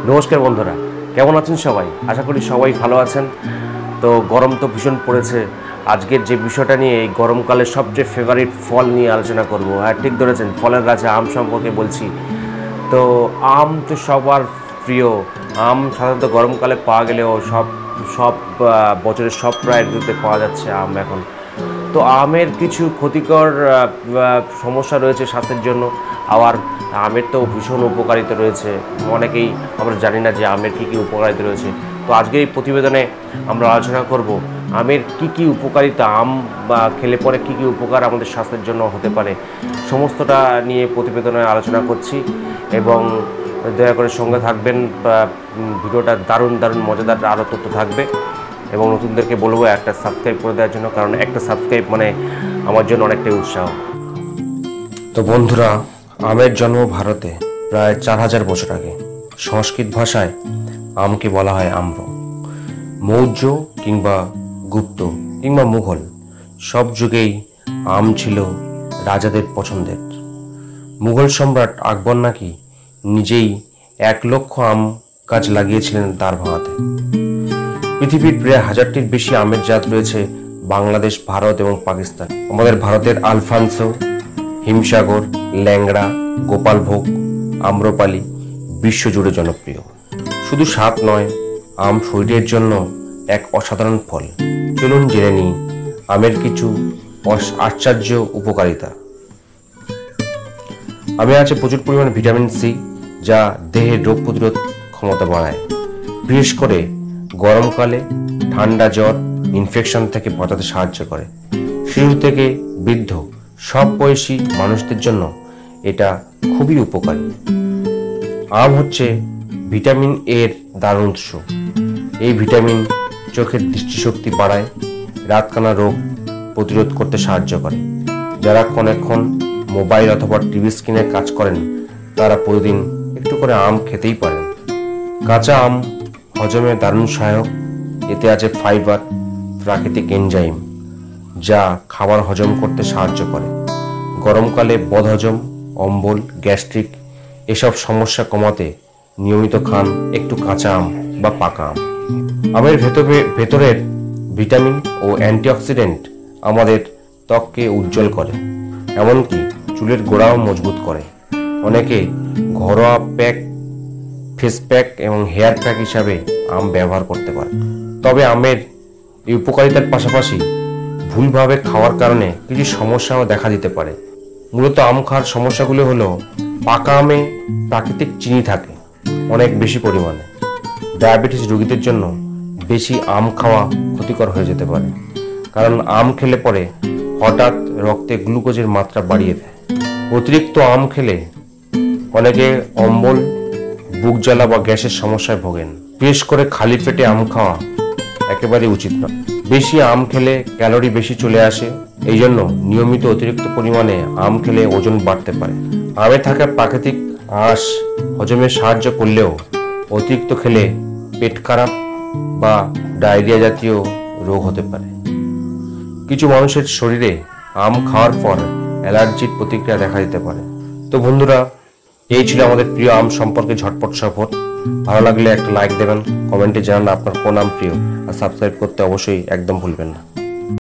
নমস্কার বন্ধুরা, কেমন আছেন সবাই? আশা করি সবাই ভালো আছেন। তো গরম তো ভীষণ পড়েছে। আজকের যে বিষয়টা নিয়ে, এই গরমকালের সবচেয়ে ফেভারিট ফল নিয়ে আলোচনা করব। হ্যাঁ, ঠিক ধরেছেন, ফলের রাজা আম সম্পর্কে বলছি। তো আম তো সবার প্রিয়। আম সাধারণত গরমকালে পাওয়া গেলেও সব সব বছরের সব প্রায় ঋতুতে পাওয়া যাচ্ছে আম এখন। তো আমের কিছু ক্ষতিকর সমস্যা রয়েছে স্বাস্থ্যের জন্য, আবার আমের তো ভীষণ উপকারিতা রয়েছে। অনেকেই আমরা জানি না যে আমের কী কী উপকারিতা রয়েছে। তো আজকের এই প্রতিবেদনে আমরা আলোচনা করব আমের কী কী উপকারিতা, আম বা খেলে পরে কী কী উপকার আমাদের স্বাস্থ্যের জন্য হতে পারে, সমস্তটা নিয়ে প্রতিবেদনে আলোচনা করছি। এবং দয়া করে সঙ্গে থাকবেন, ভিডিওটা দারুণ দারুণ মজাদার আরও তথ্য থাকবে। এবং নতুনদেরকে বলবো একটা সাবস্ক্রাইব করে দেওয়ার জন্য, কারণ একটা সাবস্ক্রাইব মানে আমার জন্য অনেকটাই উৎসাহ। তো বন্ধুরা, আমের জন্ম ভারতে প্রায় 4000 বছর আগে। সংস্কৃত ভাষায় আমকে বলা হয় আম্র। মৌর্য কিংবা গুপ্ত কিংবা মুঘল সব যুগেই আম ছিল রাজাদের পছন্দের। মুঘল সম্রাট আকবর নাকি নিজেই 1 লক্ষ আম গাছ লাগিয়েছিলেন তার ভাঙাতে। পৃথিবীর প্রায় 1000টির বেশি আমের জাত রয়েছে বাংলাদেশ, ভারত এবং পাকিস্তান। আমাদের ভারতের আলফানসো, হিমসাগর, ল্যাংড়া, গোপালভোগ, আম্রপালি বিশ্বজুড়ে জনপ্রিয়। শুধু স্বাদ নয়, আম শরীরের জন্য এক অসাধারণ ফল। চলুন জেনে নিই আমের কিছু আশ্চর্য উপকারিতা। আমে আছে প্রচুর পরিমাণে ভিটামিন সি, যা দেহের রোগ প্রতিরোধ ক্ষমতা বাড়ায়। বিশেষ করে গরমকালে ঠান্ডা, জ্বর, ইনফেকশন থেকে বাঁচাতে সাহায্য করে। শিশু থেকে বৃদ্ধ সব বয়সী মানুষদের জন্য এটা খুবই উপকারী। আম হচ্ছে ভিটামিন এর দারুণ উৎস। এই ভিটামিন চোখের দৃষ্টিশক্তি বাড়ায়, রাতকানা রোগ প্রতিরোধ করতে সাহায্য করে। যারা অনেকক্ষণ মোবাইল অথবা টিভি স্ক্রিনে কাজ করেন, তারা প্রতিদিন একটু করে আম খেতেই পারেন। কাঁচা আম হজমে দারুণ সহায়ক। এতে আছে ফাইবার, প্রাকৃতিক এনজাইম, যা খাবার হজম করতে সাহায্য করে। গরমকালে বদহজম, অম্বল, গ্যাস্ট্রিক এসব সমস্যা কমাতে নিয়মিত খান একটু কাঁচা আম বা পাকা আম। আমের ভেতরের ভিটামিন ও অ্যান্টিঅক্সিডেন্ট আমাদের ত্বককে উজ্জ্বল করে, এমনকি চুলের গোড়াও মজবুত করে। অনেকে ঘরোয়া ফেস প্যাক এবং হেয়ার প্যাক হিসাবে আম ব্যবহার করতে পারে। তবে আমের এই উপকারিতার পাশাপাশি ভুলভাবে খাওয়ার কারণে কিছু সমস্যাও দেখা দিতে পারে। মূলত আম খাওয়ার সমস্যাগুলো হলো, পাকা আমে প্রাকৃতিক চিনি থাকে অনেক বেশি পরিমাণে। ডায়াবেটিস রোগীদের জন্য বেশি আম খাওয়া ক্ষতিকর হয়ে যেতে পারে, কারণ আম খেলে পরে হঠাৎ রক্তে গ্লুকোজের মাত্রা বাড়িয়ে দেয়। অতিরিক্ত আম খেলে অনেকে অম্বল, বুক জ্বালা বা গ্যাসের সমস্যায় ভোগেন। বিশেষ করে খালি পেটে আম খাওয়া একেবারে উচিত নয়। বেশি আম খেলে ক্যালোরি বেশি চলে আসে, এই জন্য নিয়মিত অতিরিক্ত পরিমাণে আম খেলে ওজন বাড়তে পারে। আমে থাকা প্রাকৃতিক আঁশ হজমে সাহায্য করলেও অতিরিক্ত খেলে পেট খারাপ বা ডায়রিয়া জাতীয় রোগ হতে পারে। কিছু মানুষের শরীরে আম খাওয়ার পর অ্যালার্জির প্রতিক্রিয়া দেখা দিতে পারে। তো বন্ধুরা, এই ছিল আমাদের প্রিয় আম সম্পর্কে ঝটপট সফর। ভালো লাগলে একটা লাইক দেবেন, কমেন্টে জানান আপনার কোন আম প্রিয়, আর সাবস্ক্রাইব করতে অবশ্যই একদম ভুলবেন না।